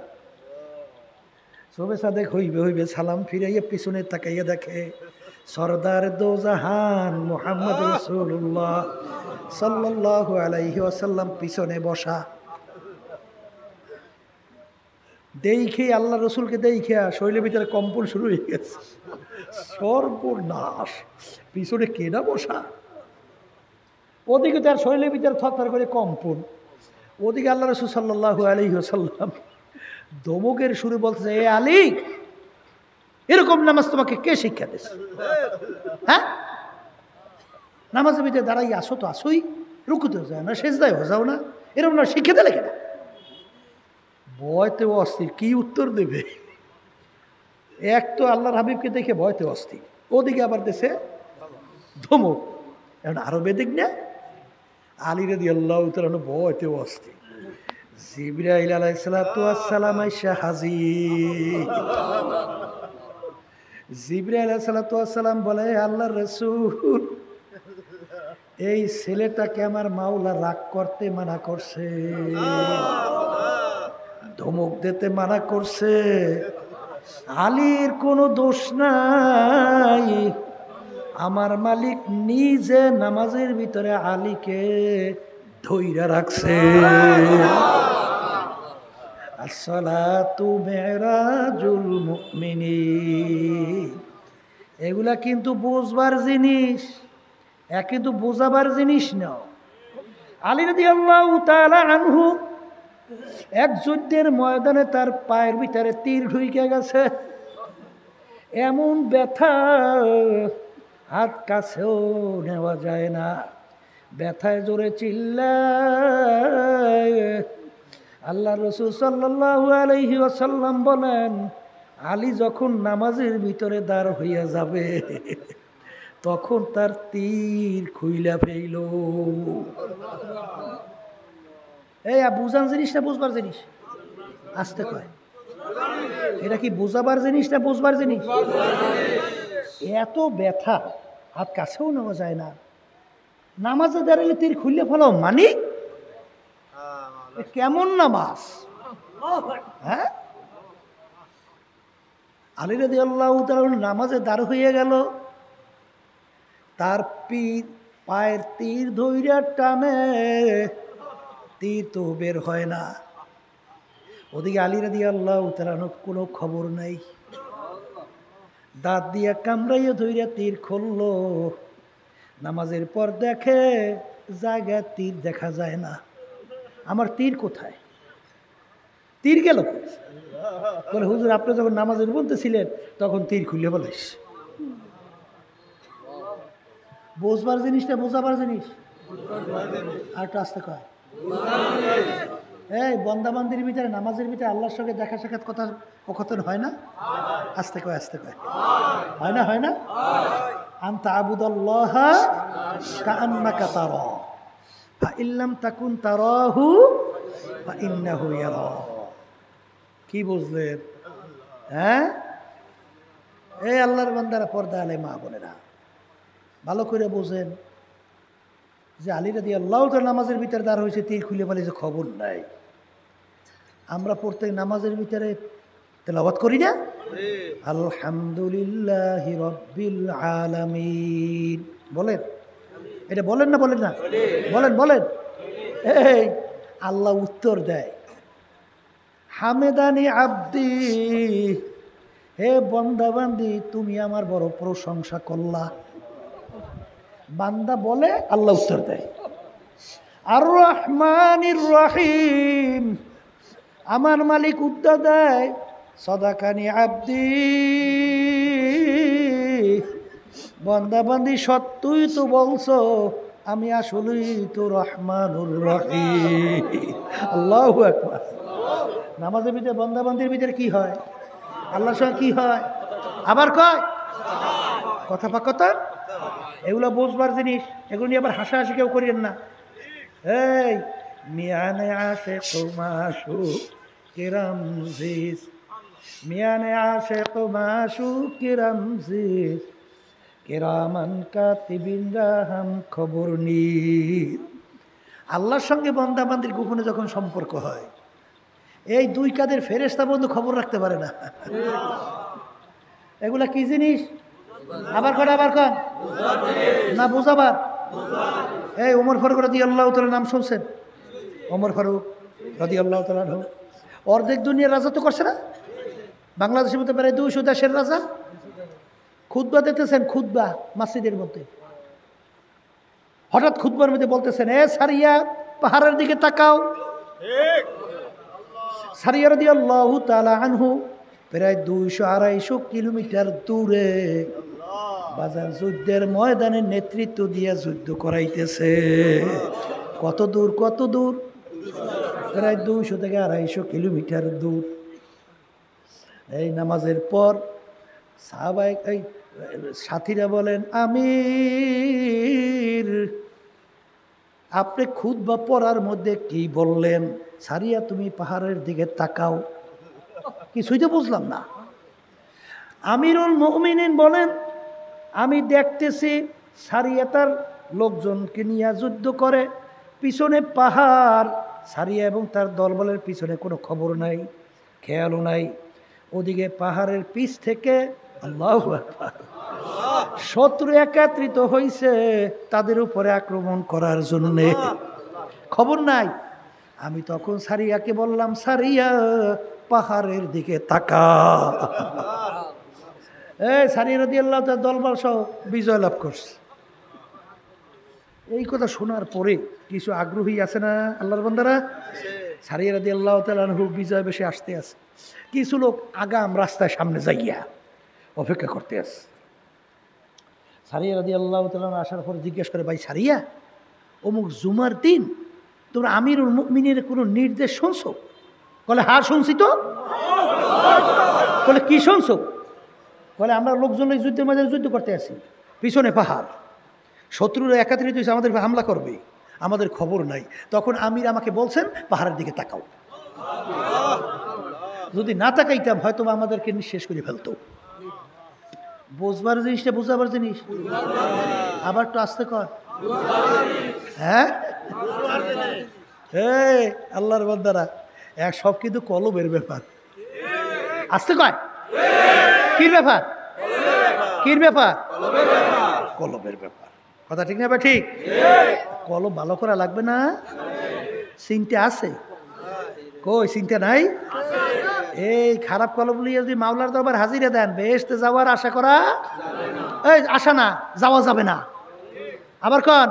শোবে সাদেক হইবে সালাম ফিরাইয়া পিছনে তাকাইয়া দেখে সরদার দো জাহান মুহাম্মদ রাসূলুল্লাহ সাল্লাল্লাহু আলাইহি ওয়াসাল্লাম পিছনে বসা। দেখে আল্লাহ রসুলকে দেখে শরীরের ভিতরে কম্পন শুরু হয়ে গেছে। সর্বনাশ, পিছনে কেনা বসা। ওদিকে তার শরীরের ভিতরে থরথর করে কম্পন, ওদিকে আল্লাহ রসুল সাল্লাল্লাহু আলাইহি ওয়াসাল্লাম ধমকের সুরে বলতেছে, এ আলী, এরকম নামাজ তোমাকে কে শিক্ষা দিয়েছে? হ্যাঁ, নামাজের ভিতরে দাঁড়াই আসো তো আসোই, রুকুতেও যায় না, সেজদায় যাও না, এরকম না শিক্ষা দিলে কেনা? ভয়তে অস্থির, কি উত্তর দেবে? এক তো আল্লাহর হাবিবকে দেখে ভয়তে অস্থির, ওদিকে আবার দেশে ধমক। এখন আরো বেদিক না, আলী রাদিয়াল্লাহু তাআলা ভয়তে অস্থির। জিবরাইল আলাইহিস সালাতু ওয়াস সালাম আইসা হাজির। জিবরাইল আলাইহিস সালাতু ওয়াস সালাম বলে, আল্লাহর রাসূল, এই ছেলেটাকে আমার মাওলা রাগ করতে মানা করছে, ধমক দিতে মানা করছে। আলীর কোনো দোষ নাই, আমার মালিক নিজে নামাজের ভিতরে আলীকে ধইরা রাখছে। আসসালাতু মিরাজুল মুমিনিন। এগুলা কিন্তু বুঝবার জিনিস, কিন্তু বোঝাবার জিনিস না। আলী রাদিয়াল্লাহু তাআলা আনহু এক যুদ্ধের ময়দানে তার পায়ের ভিতরে তীর ঢুকে গেছে, এমন ব্যথা হাত কাছেও নেওয়া যায় না, ব্যথায় জোরে চিল্লায়। আল্লাহ রাসূল সাল্লাল্লাহু আলাইহি ওয়াসাল্লাম বলেন, আলী যখন নামাজের ভিতরে দাঁড় হইয়া যাবে তখন তার তীর খুইলা ফেইল। এই বুঝার জিনিস না বুঝবার জিনিস? আসতে কয়, এটা কি বুঝাবার জিনিস না বুঝবার জিনিস? এত ব্যথা হাত কাছেও নেওয়া যায় না, নামাজে দাঁড়ালে তীর খুললে ফেলো, মানে কেমন নামাজ? হ্যাঁ, আলী রাদিয়াল্লাহু তাআলা নামাজে দাঁড় হয়ে গেল, তার পায়ের তীর ধইরা টানে, তীর তো বের হয় না। ওদিকে আলী রাদিয়াল্লাহু তাআলা কোনো খবর নাই, দাঁত দিয়া কামড়াইয়া ধইরা তীর খুললো। নামাজের পর দেখে জায়গায় তীর দেখা যায় না, আমার তীর কোথায়? তীর গেল? বলে, হুজুর আপনি যখন নামাজের বলতেছিলেন তখন তীর খুলে বলিস। বুঝবার জিনিস না বোঝাবার জিনিস? আর একটু আসতে কয়। এই বন্দাবান্দির ভিতরে নামাজের ভিতরে আল্লাহর সঙ্গে দেখা সাক্ষাৎ কথা কখন হয় না? আসতে কয়, আসতে কয়। হয় না, হয় না? আনতা আবুদাল্লাহা কাআন্নাকা তারা ফা ইল্লাম তাকুন তারাহু ফা ইন্নাহু ইয়ারা। কি বুঝলেন? হ্যাঁ, এই আল্লাহর বান্দারা, পর্দা আলে মা বোনেরা, ভালো করে বোঝেন যে আলী রাদিয়াল্লাহু তাআলা নামাজের ভিতরে দাঁড় হয়েছে, তীর খুলে বলে যে খবর নাই। আমরা প্রত্যেক নামাজের ভিতরে তেলাওয়াত করি না, আলহামদুলিল্লাহি রাব্বিল আলামিন বলেন? এটা বলেন না বলেন না? বলেন বলেন। এই আল্লাহ উত্তর দেয়, হামেদানি আব্দি, হে বান্দা বান্দি তুমি আমার বড় প্রশংসা করলা। বান্দা বলে, আল্লাহ উত্তর দেয়, আর রহমানির রহিম, আমার মালিক উত্তর দেয়, সদাকানি আব্দি, বান্দা বান্দি সত্যই তো বলছো, আমি আসলেই তো রহমানুর রহিম। আল্লাহু আকবার। নামাজের ভিতরে বান্দা বান্দির ভিতরে কি হয়? আল্লাহর সঙ্গে কি হয়? আবার কয় কথা পাকতা, এগুলো বুঝবার জিনিস, এগুলো নিয়ে আবার হাসাহাসি কেউ করিয়েন না। এই মিয়ানে আসে কুমাশু কিরামজিস, মিয়ানে আসে কুমাশু কিরামজিস, কিরামান কাতিবিন রাহাম খবর নি। আল্লাহর সঙ্গে বান্দা বান্দির গোপনে যখন সম্পর্ক হয়, এই দুই কাদের ফেরেশতা বন্ধু খবর রাখতে পারে না। এগুলা কি জিনিস? আবার কন না বুঝাবার। এই ওমর ফারুক রাদিয়াল্লাহু তাআলা নাম শুনছেন? ওমর ফারুক রাদিয়াল্লাহু তাআলা অর্ধেক দুনিয়ার রাজা তো করছে না? বাংলাদেশের মধ্যে প্রায় 200 দেশের রাজা। খুতবা দিতেছেন, খুতবা মসজিদের মধ্যে। হঠাৎ খুতবার মধ্যে বলতেছেন, এ সারিয়া পাহাড়ের দিকে তাকাও। সারিয়া রাদিয়াল্লাহু তাআলা আনহু প্রায় 200-250 কিলোমিটার দূরে বাজার যুদ্ধের ময়দানে নেতৃত্ব দিয়ে যুদ্ধ করাইতেছে। কত দূর? প্রায় 200-250 কিলোমিটার দূর। এই নামাজের পর সাহাবায়ে এই সাথীরা বলেন, আমির আপনি খুতবা পড়ার মধ্যে কি বললেন? সারিয়া তুমি পাহাড়ের দিকে তাকাও। কিছুই তো বুঝলাম না। আমিরুল মুমিনিন বলেন, আমি দেখতেছি সারিয়া তার লোকজনকে নিয়ে যুদ্ধ করে, পিছনে পাহাড়, সারিয়া এবং তার দলবলের পিছনে কোনো খবর নাই, খেয়ালও নাই। ওদিকে পাহাড়ের পিছ থেকে আল্লাহু আকবার শত্রু একত্রিত হয়েছে তাদের উপরে আক্রমণ করার জন্যে, খবর নাই। আমি তখন সারিয়াকে বললাম, সারিয়া পাহাড়ের দিকে তাকা। সারিয়া রাদিয়াল্লাহু তাআলা দলবল সহ বিজয় লাভ করছে। এই কথা শোনার পরে কিছু আগ্রহী আছে না আল্লাহর বান্দারা? সারিয়া রাদিয়াল্লাহু তাআলা বিজয় বেশি আসতে আছে। কিছু লোক আগাম রাস্তায় সামনে যাইয়া অপেক্ষা করতে আছে। সারিয়া রাদিয়াল্লাহু তাআলা আসার পর জিজ্ঞেস করে, ভাই সারিয়া, অমুক জুমার দিন তোমরা আমিরুল মুমিনের কোনো নির্দেশ শুনছো? বলে, হ্যাঁ শুনছি তো। বলে, কি শুনছো? বলে, আমরা লোকজন যুদ্ধের মাঝে যুদ্ধ করতে আছি, পিছনে পাহাড়, শত্রুরা একত্রিত হয়েছে আমাদের হামলা করবে, আমাদের খবর নাই। তখন আমির আমাকে বলছেন পাহাড়ের দিকে তাকাও। যদি না তাকাইতাম হয়তো আমাদেরকে নিঃশেষ করে ফেলতো। বুঝবার জিনিসটা বুঝাবার জিনিস। আবার তো আসতে কর, হ্যাঁ আল্লাহর বান্দারা, এক সব কিন্তু কলবের ব্যাপার। আসতে কয় কির ব্যাপার? কলবের ব্যাপার। কথা ঠিক না? ঠিক। কলব ভালো করা লাগবে না? চিন্তা আছে? কই চিন্তা নাই? এই খারাপ কলব লিয়ে যদি মাওলার দরবার হাজিরা দেন, বেহেশতে যাওয়ার আশা করা, এই আশা না, যাওয়া যাবে না। আবার কন,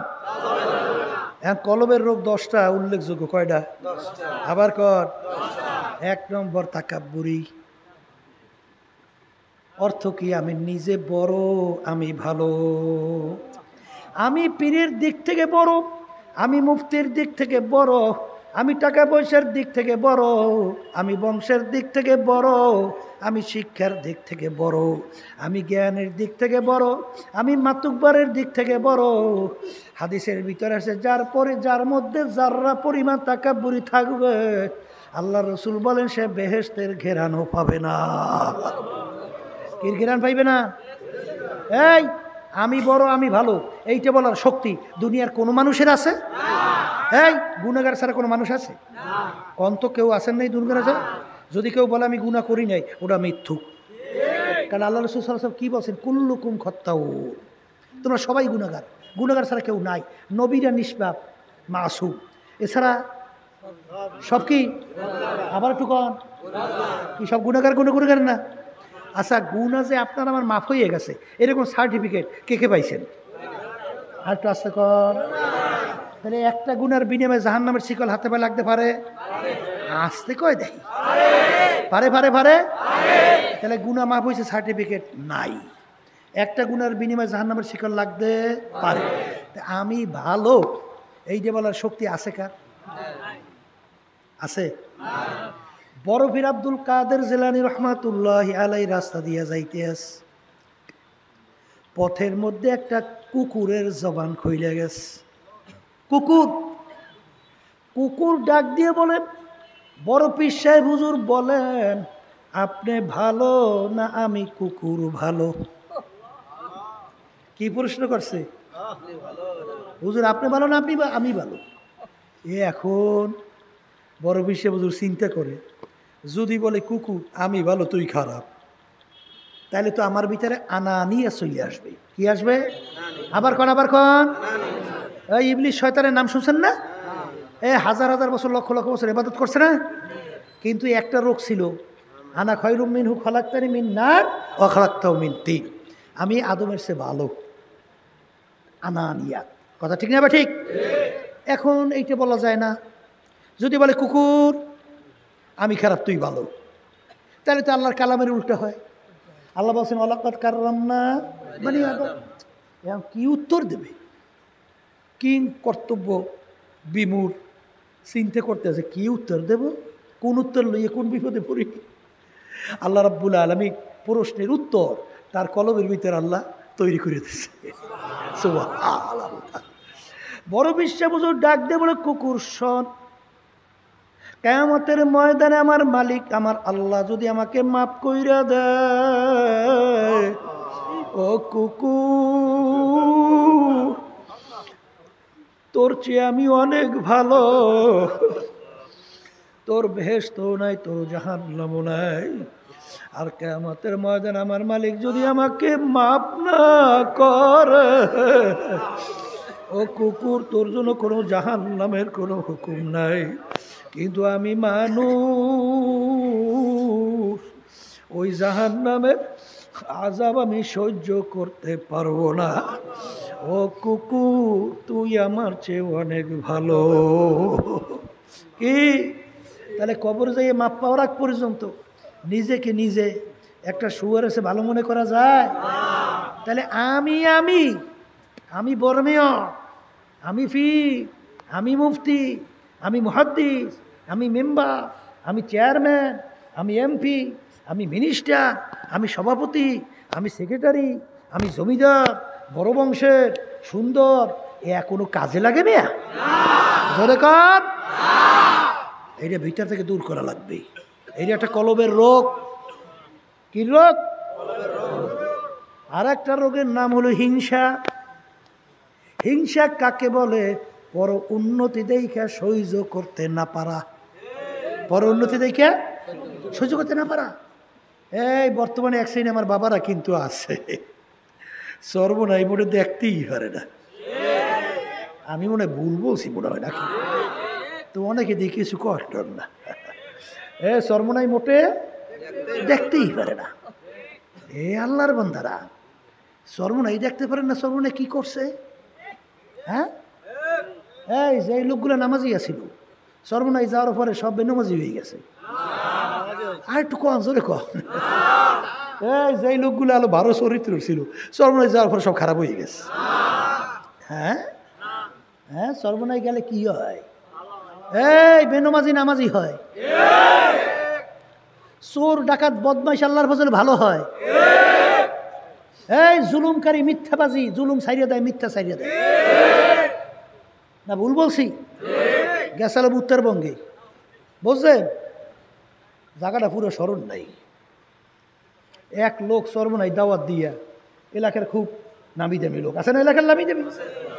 এখন কলবের রোগ 10টা উল্লেখযোগ্য। কয়টা? আবার কন। 1 নম্বর তাকাব্বুরি। অর্থ কি? আমি নিজে বড়, আমি ভালো, আমি পীরের দিক থেকে বড়, আমি মুফতির দিক থেকে বড়, আমি টাকা পয়সার দিক থেকে বড়, আমি বংশের দিক থেকে বড়, আমি শিক্ষার দিক থেকে বড়, আমি জ্ঞানের দিক থেকে বড়, আমি মাতুব্বারের দিক থেকে বড়। হাদিসের ভিতরে আছে, যার মধ্যে যাররা পরিমাণ তাকাব্বুরি থাকবে, আল্লাহ রসুল বলেন সে বেহেশতের ঘেরানো পাবে না। কির ঘেরান পাইবে না? এই আমি বড়, আমি ভালো, এইটা বলার শক্তি দুনিয়ার কোনো মানুষের আছে? এই গুনাহগার ছাড়া কোনো মানুষ আছে? অন্ত কেউ আছেন নাই দুনিয়ার আছে? যদি কেউ বলে আমি গুনাহ করি নাই, ওটা মিথ্যুক। কারণ আল্লাহ রাসূল সাল্লাল্লাহু আলাইহি ওয়াসাল্লাম কি বলছেন? কুল্লুকুম খাত্তাউন, তোমরা সবাই গুনাহগার, গুনাহগার ছাড়া কেউ নাই। নবীরা নিষ্পাপ, মাসুম, এছাড়া সব কি? আবার একটু কন, কি সব গুনাহগার? গুনাহগার না? আচ্ছা, গুনাহ যে আপনার আমার মাফ হয়ে গেছে এরকম সার্টিফিকেট কে কে পাইছেন? আর একটু আস্তে কর। তাহলে একটা গুনার বিনিময়ে জাহান্নামের শিকল হাতে পায়ে লাগতে পারে? আসতে কয় দেখি, পারে। তাহলে গুনাহ মাফ হয়েছে, সার্টিফিকেট নাই। একটা গুনার বিনিময়ে জাহান্নামের শিকল লাগতে পারে। আমি ভালো এই যে বলার শক্তি আছে কার? আছে? বড় পীর আব্দুল কাদের জিলানী রহমাতুল্লাহি আলাইহি রাস্তা দিয়া যাইতে আছে, পথের মধ্যে একটা কুকুরের জবান খুইলে গেছে। কুকুর ডাক দিয়ে বলে, বড় পীর সাহেব হুজুর বলেন আপনি ভালো না আমি কুকুর ভালো? কি প্রশ্ন করছে? হুজুর আপনি ভালো না আমি ভালো? এখন বড় পীর সাহেব হুজুর চিন্তা করে, যদি বলে কুকুর আমি ভালো তুই খারাপ, তাহলে তো আমার ভিতরে আনানিয়া চলে আসবে। কি আসবে? আবার কন এই ইবলিস শয়তানের নাম শুনছেন না? হাজার হাজার বছর লক্ষ লক্ষ বছর ইবাদত করছে না, কিন্তু একটা রোগ ছিল, আনা খয়রুম মিনহু খলাকতানি মিন নার ওয়া খলাকতাহু মিন তিন। আমি আদমের চেয়ে ভালো, আনানিয়াত। কথা ঠিক না বা ঠিক? এখন এইটা বলা যায় না। যদি বলে কুকুর আমি খারাপ তুই ভালো, তাহলে তো আল্লাহর কালামের উল্টা হয়। আল্লাহ বলছেন ওয়ালাকাদ কাররামনা বনি আদম। এখন কি উত্তর দেবে? কি কর্তব্য বিমূঢ় চিন্তা করতে আছে, কি উত্তর দেব, কোন উত্তর লইয়ে কোন বিপদে পড়ি। আল্লাহ রাব্বুল আলামিন প্রশ্নের উত্তর তার কলমের ভিতরে আল্লাহ তৈরি করে দিচ্ছে। সুবহানাল্লাহ। বড় বিশ্বাস বুঝো ডাক দে বলে কুকুর শোন, কিয়ামতের ময়দানে আমার মালিক আমার আল্লাহ যদি আমাকে মাফ কইরা দেয়, ও কুকুর তোর চেয়ে আমি অনেক ভালো, তোর বেহেশত নাই, তোর জাহান্নামও নাই। আর কিয়ামতের ময়দানে আমার মালিক যদি আমাকে মাফ না করে, ও কুকুর তোর জন্য কোনো জাহান্নামের কোনো হুকুম নাই, কিন্তু আমি মানুষ, ওই জাহান্নামের আযাব আমি সহ্য করতে পারবো না। ও কুকুর তুই আমার চেয়ে অনেক ভালো। কি তাহলে কবর যাইয়ে মাপ পাওয়ার আগ পর্যন্ত নিজেকে নিজে একটা শুয়ার এসে ভালো মনে করা যায়? তাহলে আমি বর্মীয়, আমি ফি, আমি মুফতি, আমি মুহাদ্দিস, আমি মেম্বার, আমি চেয়ারম্যান, আমি এমপি, আমি মিনিস্টার, আমি সভাপতি, আমি সেক্রেটারি, আমি জমিদার, বড় বংশের, সুন্দর, এ কোনো কাজে লাগে না? ধরে কর, এইটা ভিতর থেকে দূর করা লাগবে। এইটা একটা কলবের রোগ। কি রোগ? আর একটা রোগের নাম হলো হিংসা। হিংসা কাকে বলে? পর উন্নতি দেখা সহ্য করতে না পারা। পর উন্নতি দেখা সহ্য করতে না পারা। এই বর্তমানে এক শ্রেণী আমার বাবারা কিন্তু আছে, সর্বনাই মোটে দেখতেই পারে না। আমি মনে হয় ভুল বলছি মনে হয় নাকি, তো অনেকে দেখি কিছু কষ্ট না। সর্বনাই মোটে দেখতেই পারে না। আল্লাহর বান্দারা সর্বনাই দেখতে পারেন না, সর্বনাই কি করছে? হ্যাঁ, এই যে লোকগুলো নামাজি আছিল, সর্বনাই যাওয়ার পরে সব বেনামাজি হয়ে গেছে। আর একটু কম জোরে কম। এই যে লোকগুলো আলো ভালো চরিত্র ছিল, সর্বনাই যাওয়ার পরে সব খারাপ হয়ে গেছে। হ্যাঁ হ্যাঁ, সর্বনাই গেলে কি হয়? এই বেনামাজি নামাজি হয়, চোর ডাকাত বদমাইশ আল্লাহর ফজলে ভালো হয়। এই জুলুমকারী মিথ্যাবাজি জুলুম ছাইড়িয়ে দেয়, মিথ্যা ছাইড়িয়ে দেয় না? ভুল বলছি? গেছালাম উত্তরবঙ্গে, বুঝছেন, জায়গাটা পুরো স্মরণ নাই। এক লোক সর্বনাই দাওয়াত দিয়া, এলাকার খুব নামি দামি লোক আছে না, এলাকার নামি দামি